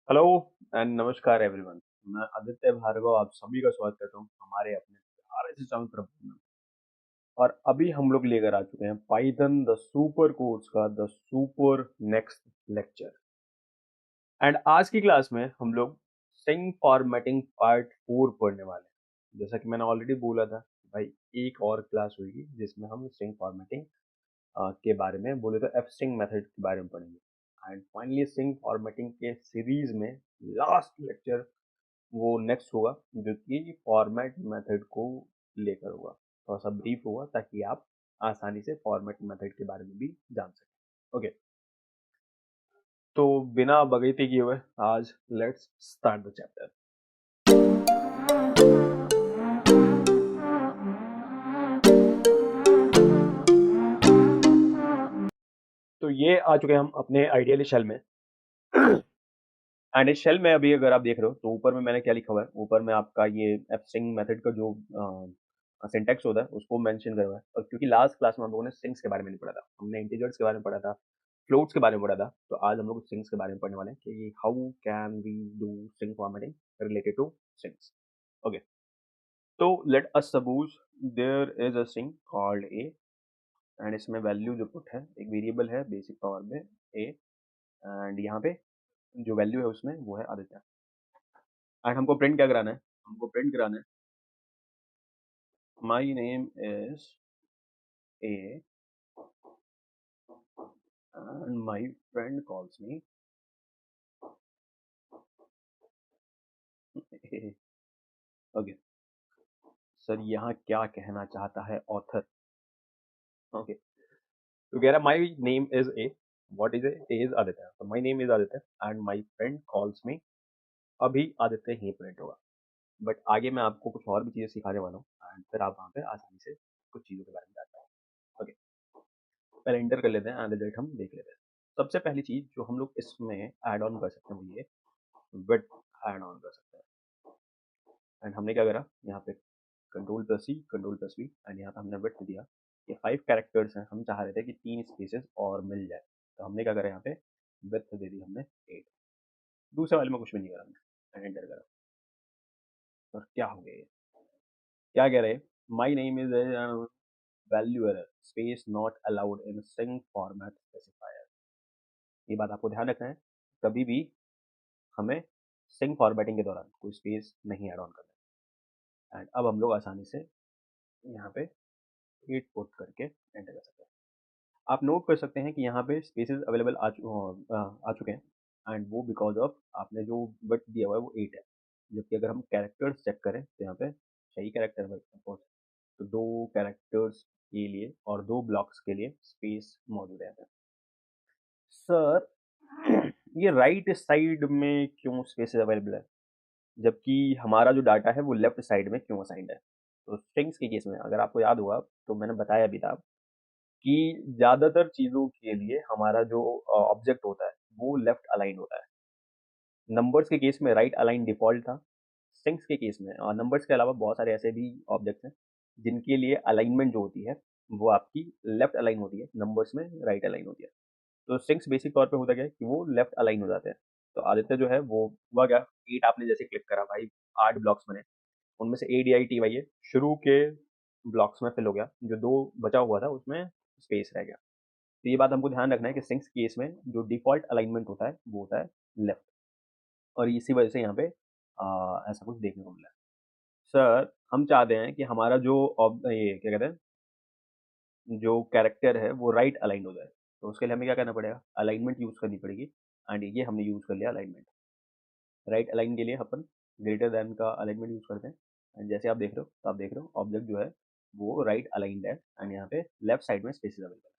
Hello and नमस्कार everyone. मैं आदित्य भार्गव आप सभी का स्वागत करता हूँ हमारे अपने प्यारे से चारों तरफ में। और अभी हम लोग लेकर आ चुके हैं पाइथन द सुपर कोर्स का the super next lecture. And आज की क्लास में हम लोग स्ट्रिंग फॉर्मेटिंग पार्ट 4 पढ़ने वाले हैं। जैसा कि मैंने ऑलरेडी बोला था भाई एक और क्लास होगी जिसमें हम स्ट्रिंग फॉर्मेटिंग के बारे में बोले तो एफ स्ट्रिंग मेथड के बारे में पढ़ेंगे। एंड फाइनली स्ट्रिंग फॉर्मेटिंग के सीरीज में लास्ट लेक्चर वो नेक्स्ट होगा जो कि फॉर्मेट मेथड को लेकर होगा। थोड़ा सा ब्रीफ होगा ताकि आप आसानी से फॉर्मेट मेथड के बारे में भी जान सकें। ओके, तो बिना बगैती किए हुए आज लेट्स स्टार्ट द चैप्टर। तो ये आ चुके हैं हम अपने आइडियल शेल में। एंड इस शेल में अभी अगर आप देख रहे हो तो ऊपर में मैंने क्या लिखा हुआ है, ऊपर में आपका ये एफ स्ट्रिंग मेथड का जो सिंटैक्स होता है उसको मेंशन करा हुआ है। और क्योंकि लास्ट क्लास में हम लोगों ने स्ट्रिंग्स के बारे में नहीं पढ़ा था, हमने इंटीजर्स के बारे में पढ़ा था, फ्लोट्स के बारे में पढ़ा था, तो आज हम लोग स्ट्रिंग्स के बारे में पढ़ने वाले हैं कि how can we do string formatting related to strings. Okay, तो let us suppose there is a string called A and इसमें वैल्यू जो पुट है एक वेरिएबल है बेसिक पावर में ए। एंड यहाँ पे जो वैल्यू है उसमें वो है आदित्य। एंड हमको प्रिंट क्या कराना है, हमको प्रिंट कराना है माई name is A and my friend calls me. Okay sir, यहाँ क्या कहना चाहता है ऑथर? ओके, तो कह रहा my name is A, what is A is Aditya, तो my name is Aditya and my friend calls me. अभी आदित्य ही प्रिंट होगा, बट आगे मैं आपको कुछ और भी चीजें सिखाने वाला हूँ एंड फिर आप वहाँ पे आसानी से कुछ चीजों के बारे में जान पाएंगे। ओके, पहले एंटर कर लेते हैं एंड रिजल्ट हम देख लेते हैं। सबसे पहली चीज जो हम लोग इसमें ऐड ऑन कर सकते हैं वो ये विड्थ ऐड ऑन कर सकते हैं। एंड हमने क्या करा, यहाँ पे control plus C control plus V and यहाँ पे हमने विड्थ दिया। ये 5 कैरेक्टर्स हैं, हम चाह रहे थे कि 3 स्पेसेस और मिल जाए, तो हमने क्या करा, यहाँ पे विड्थ दे दी हमने 8। दूसरे वाले में कुछ भी नहीं करा हमने, एंटर करा। और क्या हो गया, ये क्या कह रहे हैं, माई name is value error space not allowed in string format specifier. ये बात आपको ध्यान रखना है, कभी भी हमें स्ट्रिंग फॉर्मेटिंग के दौरान कोई स्पेस नहीं ऐड ऑन करना है। एंड अब हम लोग आसानी से यहाँ पे 8 पुट करके एंटर कर सकते हैं। आप नोट कर सकते हैं कि यहाँ पे स्पेसेस अवेलेबल आ चुके हैं एंड वो बिकॉज ऑफ आपने जो बट दिया हुआ है वो 8 है। जबकि अगर हम कैरेक्टर्स चेक करें तो यहाँ पे सही कैरेक्टर है ऑफकोर्स, तो 2 कैरेक्टर्स के लिए और 2 ब्लॉक्स के लिए स्पेस मौजूद है यहाँ पे। सर ये राइट साइड में क्यों स्पेसेस अवेलेबल है जबकि हमारा जो डाटा है वो लेफ्ट साइड में क्यों असाइंड है? तो स्ट्रिंग्स के केस में अगर आपको याद हुआ तो मैंने बताया भी था कि ज़्यादातर चीज़ों के लिए हमारा जो ऑब्जेक्ट होता है वो लेफ्ट अलाइन होता है। नंबर्स के केस में राइट अलाइन डिफ़ॉल्ट था। स्ट्रिंग्स के केस में और नंबर्स के अलावा बहुत सारे ऐसे भी ऑब्जेक्ट्स हैं जिनके लिए अलाइनमेंट जो होती है वो आपकी लेफ्ट अलाइन होती है, नंबर्स में राइट अलाइन होती है। तो स्ट्रिंग्स बेसिक तौर पे होता क्या है कि वो लेफ्ट अलाइन हो जाते हैं। तो आदित्य जो है वो हुआ क्या, 8 आपने जैसे क्लिक करा भाई, 8 ब्लॉक्स बने, उनमें से ADITY है शुरू के ब्लॉक्स में फिल हो गया, जो 2 बचा हुआ था उसमें स्पेस रह गया। तो ये बात हमको ध्यान रखना है कि स्ट्रिंग्स केस में जो डिफ़ॉल्ट अलाइनमेंट होता है वो होता है लेफ्ट। और इसी वजह से यहाँ पे ऐसा कुछ देखने को मिला है। सर हम चाहते हैं कि हमारा जो ये क्या कहते हैं जो कैरेक्टर है वो राइट अलाइन हो जाए, तो उसके लिए हमें क्या करना पड़ेगा, अलाइनमेंट यूज़ करनी पड़ेगी। एंड ये हमने यूज़ कर लिया अलाइनमेंट। राइट अलाइन के लिए अपन ग्रेटर देन का अलाइनमेंट यूज़ करते हैं। एंड जैसे आप देख रहे हो तो आप देख रहे हो ऑब्जेक्ट जो है वो राइट अलाइंड है एंड यहाँ पे लेफ्ट साइड में स्पेसेस अवेलेबल है।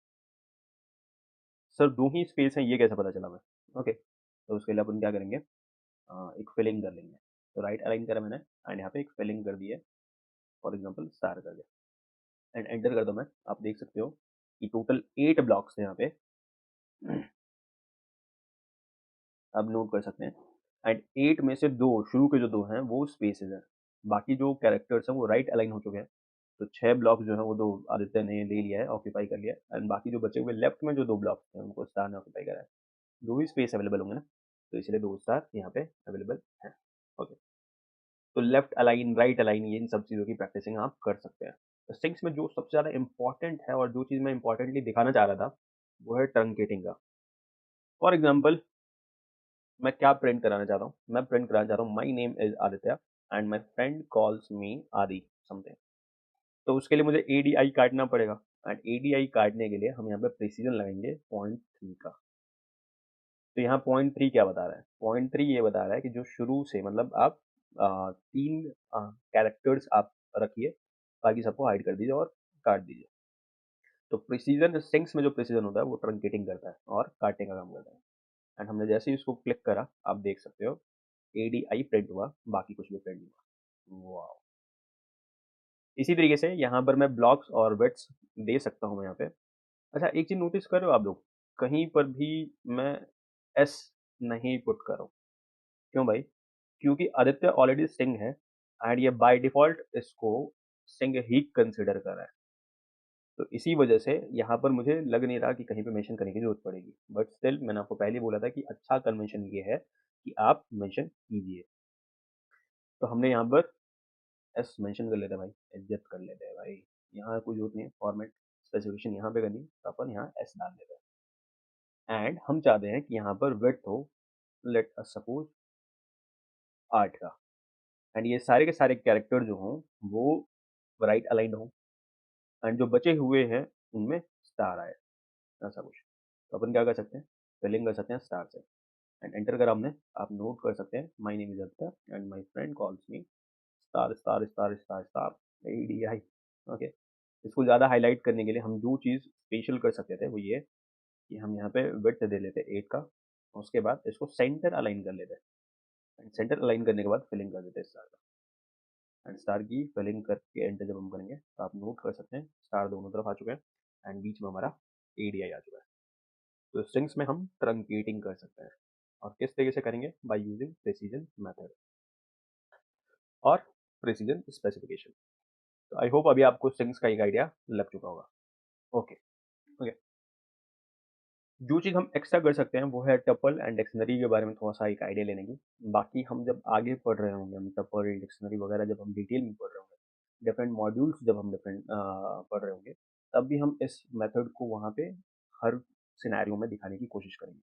सर 2 ही स्पेस हैं, ये कैसे पता चला मैं? ओके, तो उसके लिए अपन क्या करेंगे, एक फिलिंग कर लेंगे। तो राइट अलाइन करा मैंने एंड यहाँ पे एक फिलिंग कर दी है, फॉर एग्जांपल स्टार कर दिया एंड एंटर कर दो। मैं आप देख सकते हो कि टोटल 8 ब्लॉक्स हैं यहाँ पे। आप नोट कर सकते हैं एंड 8 में से 2 शुरू के जो 2 हैं वो स्पेसेस हैं, बाकी जो कैरेक्टर्स हैं वो राइट अलाइन हो चुके हैं। तो 6 ब्लॉक जो है वो 2 आदित्य ने ले लिया है, ऑक्यूपाई कर लिया है एंड बाकी जो बचे हुए लेफ्ट में जो 2 ब्लॉक्स हैं उनको स्टार ने ऑक्यूपाई करा है। 2 ही स्पेस अवेलेबल होंगे ना। तो इसलिए दो स्टार यहाँ पे अवेलेबल हैं। ओके, तो लेफ्ट अलाइन, राइट अलाइन, ये इन सब चीज़ों की प्रैक्टिसिंग आप कर सकते हैं। तो स्ट्रिंग्स में जो सबसे ज़्यादा इंपॉर्टेंट है और जो चीज़ मैं इंपॉर्टेंटली दिखाना चाह रहा था, वो है ट्रंकेटिंग का। फॉर एग्जाम्पल, मैं क्या प्रिंट कराना चाहता हूँ? मैं प्रिंट कराना चाहता हूँ माई name is Aditya and my friend calls मी आदि समथिंग। तो उसके लिए मुझे ADI काटना पड़ेगा, एंड ADI काटने के लिए हम यहाँ पे प्रिसीजन लगाएंगे 0.3 का। तो यहाँ 0.3 क्या बता रहा है? 0.3 ये बता रहा है कि जो शुरू से, मतलब आप 3 कैरेक्टर्स आप रखिए, बाकी सबको हाइड कर दीजिए और काट दीजिए। तो प्रिसीजन स्ट्रिंग्स में जो प्रिसीजन होता है वो ट्रंकेटिंग करता है और काटने का काम करता है। एंड हमने जैसे ही इसको क्लिक करा, आप देख सकते हो ADI प्रिंट हुआ, बाकी कुछ भी प्रिंट नहीं हुआ। वाओ! इसी तरीके से यहाँ पर मैं ब्लॉक्स और विड्थ्स दे सकता हूँ मैं यहाँ पे। अच्छा, एक चीज़ नोटिस कर रहे हो आप लोग? कहीं पर भी मैं एस नहीं पुट कर रहा हूँ। क्यों भाई? क्योंकि आदित्य ऑलरेडी स्टिंग है एंड ये बाय डिफ़ॉल्ट इसको स्टिंग ही कंसीडर कर रहा है। तो इसी वजह से यहाँ पर मुझे लग नहीं रहा कि कहीं पे मेंशन करने की ज़रूरत पड़ेगी। बट स्टिल मैंने आपको पहले ही बोला था कि अच्छा कन्वेंशन ये है कि आप मेंशन कीजिए। तो हमने यहाँ पर एस मेंशन कर लेते हैं भाई, इज़्ज़त कर लेते हैं भाई। यहाँ कोई ज़रूरत नहीं है फॉर्मेट स्पेसिफिकेशन यहाँ पे करनी है, तो अपन यहाँ एस डाल देते हैं। एंड हम चाहते हैं कि यहाँ पर विड्थ हो, लेट अस सपोज़ 8 का। एंड ये सारे के सारे कैरेक्टर जो हों वो राइट अलाइन्ड हों, एंड जो बचे हुए हैं उनमें स्टार आए, ऐसा कुछ। तो अपन क्या कर सकते हैं? फिलिंग कर सकते हैं स्टार से, एंड एंटर करा हमने। आप नोट कर सकते हैं my name is Akshay and my friend calls me star star star star star ADI। Okay, इसको ज़्यादा हाईलाइट करने के लिए हम जो चीज़ स्पेशल कर सकते थे वो ये कि हम यहाँ पे विड्थ दे लेते 8 का, उसके बाद इसको सेंटर अलाइन कर लेते हैं, एंड सेंटर अलाइन करने के बाद फिलिंग कर देते हैं स्टार का। एंड स्टार की फिलिंग करके एंटर जब हम करेंगे तो आप नोट कर सकते हैं स्टार दोनों तरफ आ चुके हैं, एंड बीच में हमारा ADI आ चुका है। तो स्ट्रिंग्स में हम ट्रंकेटिंग कर सकते हैं, और किस तरीके से करेंगे? बाय यूजिंग प्रिसीजन मेथड और प्रिसीजन स्पेसिफिकेशन। तो आई होप अभी आपको स्ट्रिंग्स का एक आइडिया लग चुका होगा। Okay, okay. जो चीज़ हम एक्स्ट्रा कर सकते हैं वो है टपल एंड डिक्शनरी के बारे में थोड़ा सा एक आइडिया लेने की। बाकी हम जब आगे पढ़ रहे होंगे, हम टपल डिक्शनरी वगैरह जब हम डिटेल में पढ़ रहे होंगे, डिफरेंट मॉड्यूल्स जब हम डिफरेंट पढ़ रहे होंगे, तब भी हम इस मेथड को वहाँ पे हर सिनेरियो में दिखाने की कोशिश करेंगे।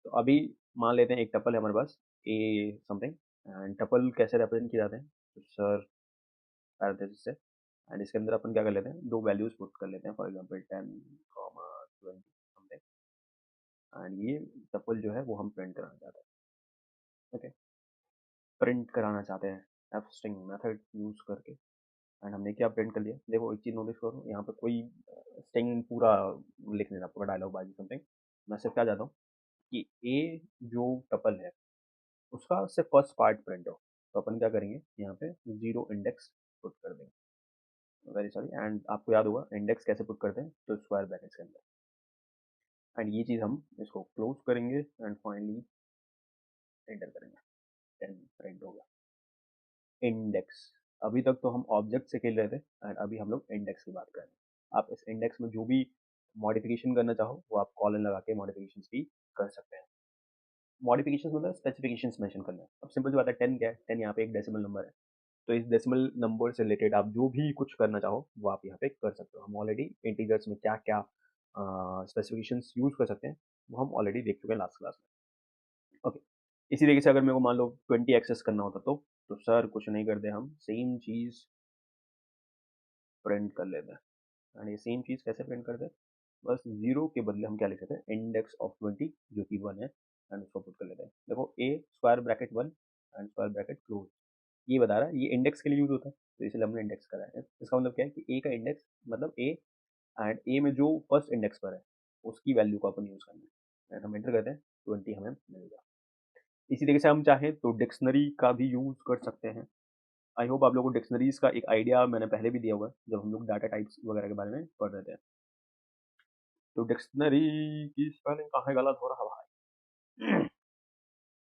तो अभी मान लेते हैं एक टपल है हमारे पास ए समथिंग, एंड टपल कैसे रिप्रेजेंट किए जाते हैं? तो सर पैरेंथेसिस से, एंड इसके अंदर अपन क्या कर लेते हैं? दो वैल्यूज पुट कर लेते हैं, फॉर एग्जांपल 10, 20 समथिंग, एंड ये टपल जो है वो हम प्रिंट कराना चाहते हैं। ओके, प्रिंट कराना चाहते हैं एफ स्ट्रिंग मेथड यूज करके, एंड हमने क्या प्रिंट कर लिया? देखो एक चीज़ नोटिस करो, यहाँ पे कोई स्ट्रिंग पूरा लिख नहीं रहा, पूरा डायलॉग बाजी समथिंग। मैं सिर्फ क्या चाहता हूँ कि ए जो टपल है उसका सिर्फ फर्स्ट पार्ट प्रिंट हो। तो अपन क्या करेंगे? यहाँ पे जीरो इंडेक्स पुट कर देंगे। वेरी सॉरी, एंड आपको याद होगा इंडेक्स कैसे पुट करते हैं? तो स्क्वायर ब्रैकेट्स के अंदर। एंड ये चीज़ हम इसको क्लोज करेंगे एंड फाइनली एंटर करेंगे। 10 प्रिंट हो गया। इंडेक्स, अभी तक तो हम ऑब्जेक्ट से खेल रहे थे, एंड अभी हम लोग इंडेक्स की बात कर रहे हैं। आप इस इंडेक्स में जो भी मॉडिफिकेशन करना चाहो वो आप कॉलन लगा के मॉडिफिकेशन भी कर सकते हैं। मॉडिफिकेशन मतलब स्पेसिफिकेशंस मेंशन करना है। अब सिंपल सी बात है, 10 क्या है? 10 यहाँ पे एक डेसिमल नंबर है। तो इस डेसिमल नंबर से रिलेटेड आप जो भी कुछ करना चाहो वो आप यहाँ पे कर सकते हो। हम ऑलरेडी इंटीजर्स में क्या क्या स्पेसिफिकेशंस यूज कर सकते हैं वो हम ऑलरेडी देख चुके हैं लास्ट क्लास में। ओके, इसी तरीके से अगर मेरे को मान लो 20 एक्सेस करना होता तो सर कुछ नहीं करते, हम सेम चीज़ प्रिंट कर लेते हैं। एंड ये सेम चीज़ कैसे प्रिंट करते हैं? बस जीरो के बदले हम क्या लिख सकते हैं? इंडेक्स ऑफ 20 जो कि 1 है, एंड उसको पुट कर लेते हैं। देखो A square bracket 1 and square bracket close, ये बता रहा है ये इंडेक्स के लिए यूज होता है, तो इसलिए हमने इंडेक्स करा है। इसका मतलब क्या है कि ए का इंडेक्स मतलब ए, एंड ए में जो फर्स्ट इंडेक्स पर है उसकी वैल्यू को अपन यूज करना है, एंड हम एंटर करते हैं 20 हमें मिलेगा। इसी तरीके से हम चाहें तो डिक्शनरी का भी यूज कर सकते हैं। आई होप आप लोगों को डिक्शनरीज का एक आइडिया मैंने पहले भी दिया हुआ है जब हम लोग डाटा टाइप्स वगैरह के बारे में पढ़ रहे थे। तो डिक्शनरी की स्पेलिंग कहाँ है गलत हो रहा भाई?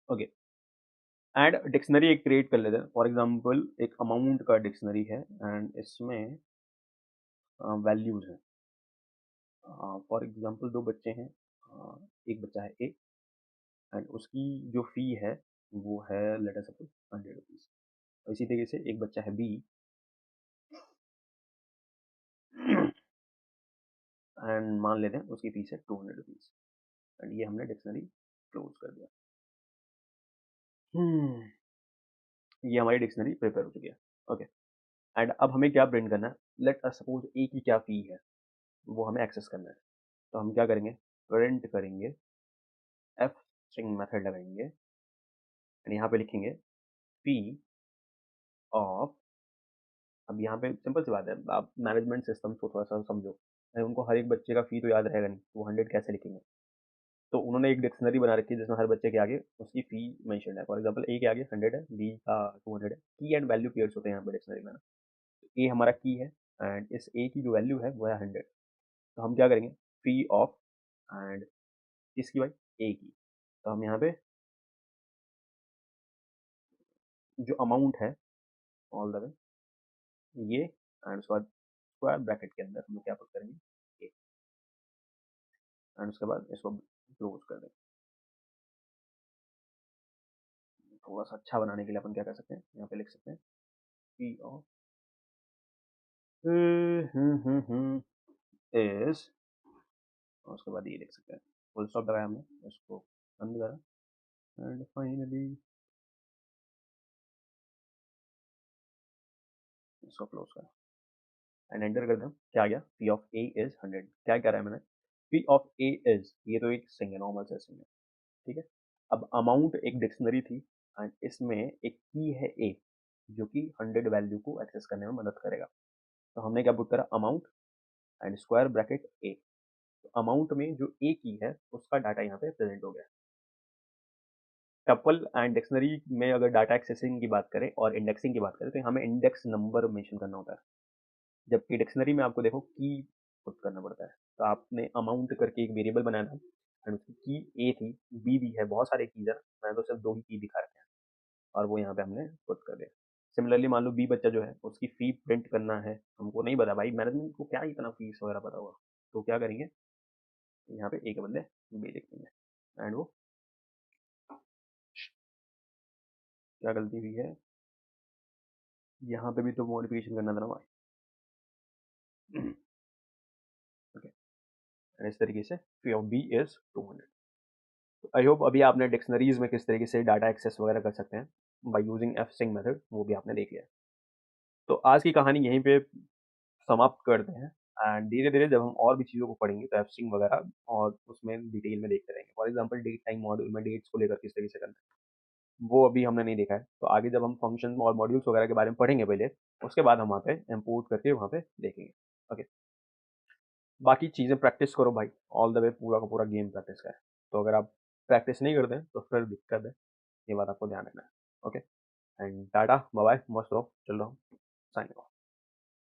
ओके, एंड डिक्शनरी एक क्रिएट कर लेते हैं। फॉर एग्जांपल एक अमाउंट का डिक्शनरी है, एंड इसमें वैल्यूज हैं। फॉर एग्जांपल दो बच्चे हैं, एक बच्चा है ए एंड उसकी जो फ़ी है वो है लेट अस सपोज 100 रुपीज़। और इसी तरीके से एक बच्चा है बी एंड मान लेते हैं उसकी फ़ीस है 200 रुपीज़ एंड ये हमने डिक्शनरी क्लोज कर दिया। ये हमारी डिक्शनरी प्रिपेयर हो चुकी है। ओके एंड अब हमें क्या प्रिंट करना है, लेट अस सपोज ए की क्या फ़ी है वो हमें एक्सेस करना है। तो हम क्या करेंगे, प्रिंट करेंगे, एफ स्ट्रिंग मेथड लगाएंगे एंड यहाँ पे लिखेंगे फ़ी ऑफ। अब यहाँ पे सिंपल सी बात है, आप मैनेजमेंट सिस्टम को थोड़ा सा समझो। भाई उनको हर एक बच्चे का फ़ी तो याद रहेगा नहीं, वो 100 कैसे लिखेंगे। तो उन्होंने एक डिक्शनरी बना रखी है जिसमें हर बच्चे के आगे उसकी फ़ी मेंशन है। फॉर एग्जांपल ए के आगे 100 है, बी का 200 है। की एंड वैल्यू पेयर्स होते हैं यहाँ पे डिक्शनरी में ना। ए हमारा की है एंड इस ए की जो वैल्यू है वो है 100। तो हम क्या करेंगे, फ़ी ऑफ एंड किसकी भाई, ए की। तो हम यहाँ पे जो अमाउंट है ऑल द वे ये एंड उसके बाद स्क्वायर ब्रैकेट के अंदर हम क्या पुट करेंगे, ए एंड उसके बाद इसको क्लोज कर देंगे। थोड़ा सा अच्छा बनाने के लिए अपन क्या कर सकते हैं, यहाँ पे लिख सकते हैं फ़ी ऑफ इज, और उसके बाद ये लिख सकते हैं, फुल स्टॉप लगाया हमने, इसको बंद करा एंड फाइनली इसको क्लोज करा एंड एंटर कर दें। क्या आ गया, पी ऑफ ए इज 100। क्या कह रहा है मैंने, पी ऑफ ए इज, ये तो एक स्ट्रिंग है, नॉर्मल से स्ट्रिंग है, ठीक है। अब अमाउंट एक डिक्शनरी थी एंड इसमें एक की है ए जो कि 100 वैल्यू को एक्सेस करने में मदद करेगा। तो हमने क्या पुट करा, अमाउंट एंड स्क्वायर ब्रैकेट ए। तो अमाउंट में जो ए की है उसका डाटा यहाँ पे प्रेजेंट हो गया। टपल एंड डिक्शनरी में अगर डाटा एक्सेसिंग की बात करें और इंडेक्सिंग की बात करें तो हमें इंडेक्स नंबर मेंशन करना होता है, जबकि डिक्शनरी में आपको देखो की पुट करना पड़ता है। तो आपने अमाउंट करके एक वेरिएबल बनाया था एंड उसकी की ए थी, बी भी है, बहुत सारे कीज है, मैंने तो सिर्फ 2 ही की दिखा रखे हैं और वो यहाँ पे हमने पुट कर दिया। सिमिलरली मान लो बी बच्चा जो है उसकी फ़ी प्रिंट करना है, हमको नहीं पता भाई, मैनेजमेंट को क्या इतना फीस वगैरह पता होगा। तो क्या करेंगे, यहाँ पे ए के बदले बी लिख देंगे एंड वो क्या गलती हुई है, यहाँ पे भी तो मॉडिफिकेशन करना था ना भाई। ओके एंड इस तरीके से phi of B is 200। I hope अभी आपने डिक्शनरीज में किस तरीके से डाटा एक्सेस वगैरह कर सकते हैं by using F string method, वो भी आपने देख लिया। तो आज की कहानी यहीं पे समाप्त करते हैं एंड धीरे धीरे जब हम और भी चीज़ों को पढ़ेंगे तो एफ स्ट्रिंग वगैरह और उसमें डिटेल में देखते रहेंगे। For example date time module में डेट्स को लेकर किस तरीके से करना है वो अभी हमने नहीं देखा है। तो आगे जब हम फंक्शन और मॉड्यूल्स वगैरह के बारे में पढ़ेंगे पहले, उसके बाद हम वहाँ पे इम्पोर्ट करके वहाँ पे देखेंगे। ओके, बाकी चीज़ें प्रैक्टिस करो भाई, ऑल द वे पूरा का पूरा गेम प्रैक्टिस का है। तो अगर आप प्रैक्टिस नहीं करते हैं तो फिर दिक्कत है, ये बात आपको ध्यान रखना है। Okay and tata bye bye, मस्त रहो, चल रहा हूँ, साइन ऑफ।